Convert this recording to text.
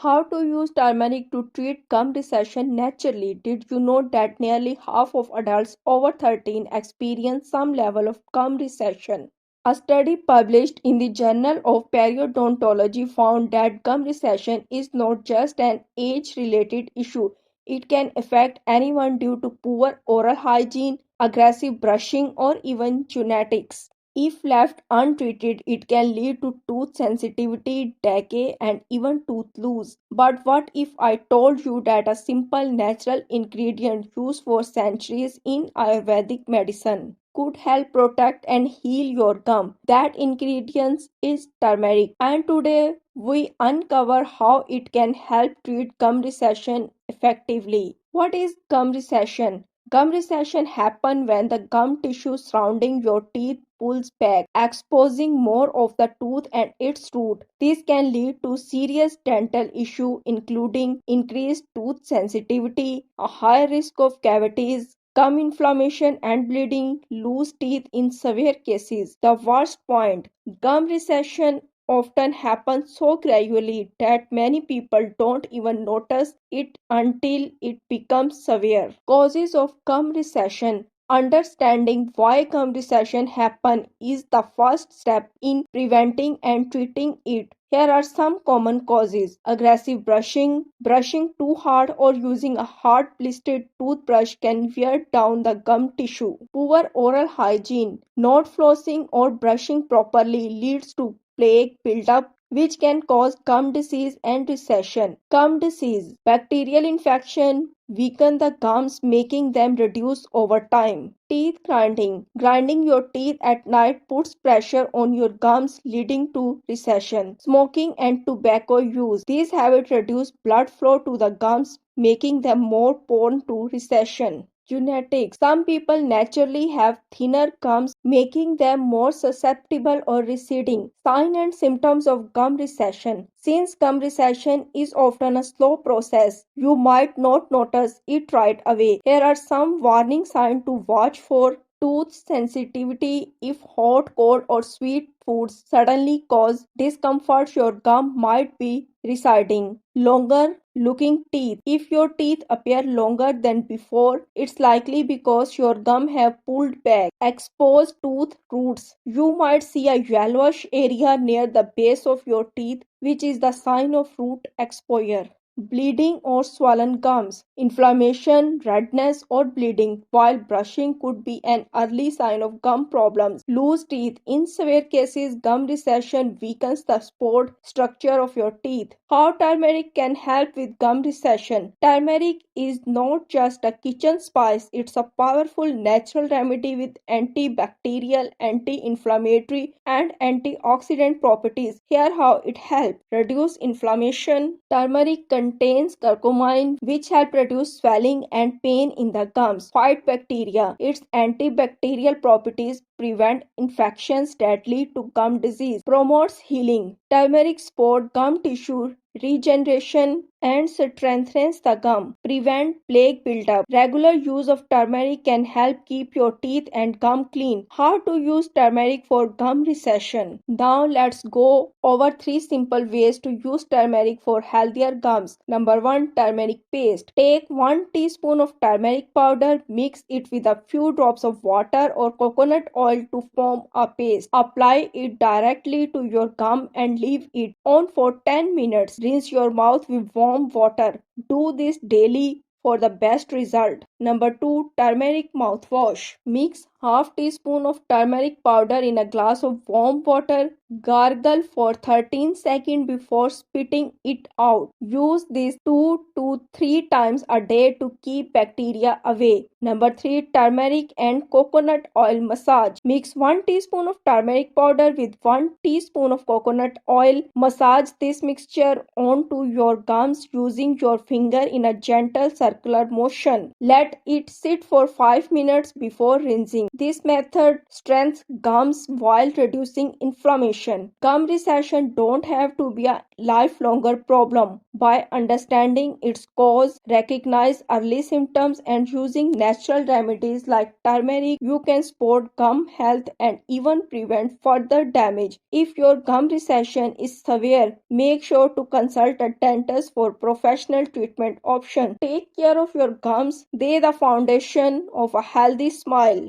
How to use turmeric to treat gum recession naturally. Did you know that nearly half of adults over 13 experience some level of gum recession? A study published in the Journal of Periodontology found that gum recession is not just an age-related issue. It can affect anyone due to poor oral hygiene, aggressive brushing, or even genetics. If left untreated, it can lead to tooth sensitivity, decay, and even tooth loss. But what if I told you that a simple natural ingredient used for centuries in Ayurvedic medicine could help protect and heal your gum? That ingredient is turmeric. And today we uncover how it can help treat gum recession effectively. What is gum recession? Gum recession happens when the gum tissue surrounding your teeth pulls back, exposing more of the tooth and its root. This can lead to serious dental issues including increased tooth sensitivity, a high risk of cavities, gum inflammation and bleeding, loose teeth in severe cases. The worst point, gum recession often happens so gradually that many people don't even notice it until it becomes severe. Causes of gum recession. Understanding why gum recession happens is the first step in preventing and treating it. Here are some common causes. Aggressive brushing. Brushing too hard or using a hard blistered toothbrush can wear down the gum tissue. Poor oral hygiene. Not flossing or brushing properly leads to plaque buildup which can cause gum disease and recession. Gum disease. Bacterial infection weaken the gums making them reduce over time. Teeth grinding. Grinding your teeth at night puts pressure on your gums leading to recession. Smoking and tobacco use. These habits reduce blood flow to the gums making them more prone to recession. Genetics. Some people naturally have thinner gums, making them more susceptible or receding. Signs and symptoms of gum recession. Since gum recession is often a slow process, you might not notice it right away. Here are some warning signs to watch for. Tooth sensitivity. If hot, cold, or sweet foods suddenly cause discomfort, your gum might be receding. Longer looking teeth. If your teeth appear longer than before, it's likely because your gum have pulled back. Exposed tooth roots. You might see a yellowish area near the base of your teeth, which is the sign of root exposure. Bleeding or swollen gums. Inflammation, redness, or bleeding while brushing could be an early sign of gum problems. Loose teeth. In severe cases, gum recession weakens the support structure of your teeth. How turmeric can help with gum recession. Turmeric is not just a kitchen spice, it's a powerful natural remedy with antibacterial, anti-inflammatory, and antioxidant properties. Here how it helps. Reduce inflammation. Turmeric contains curcumine, which help reduce swelling and pain in the gums. Fight bacteria. Its antibacterial properties prevent infections that lead to gum disease. Promotes healing. Turmeric supports gum tissue regeneration and strengthens the gum. Prevent plaque buildup. Regular use of turmeric can help keep your teeth and gum clean. How to use turmeric for gum recession. Now let's go over 3 simple ways to use turmeric for healthier gums. Number 1. Turmeric paste. Take 1 teaspoon of turmeric powder, mix it with a few drops of water or coconut oil to form a paste. Apply it directly to your gum and leave it on for 10 minutes. Rinse your mouth with warm water. Do this daily for the best result. Number 2. Turmeric mouthwash. Mix half teaspoon of turmeric powder in a glass of warm water. Gargle for 13 seconds before spitting it out. Use this 2 to 3 times a day to keep bacteria away. Number 3. Turmeric and coconut oil massage. Mix 1 teaspoon of turmeric powder with 1 teaspoon of coconut oil. Massage this mixture onto your gums using your finger in a gentle circular motion. Let Let it sit for 5 minutes before rinsing. This method strengthens gums while reducing inflammation. Gum recession don't have to be a lifelong problem. By understanding its cause, recognize early symptoms, and using natural remedies like turmeric, you can support gum health and even prevent further damage. If your gum recession is severe, make sure to consult a dentist for professional treatment option. Take care of your gums. They are the foundation of a healthy smile.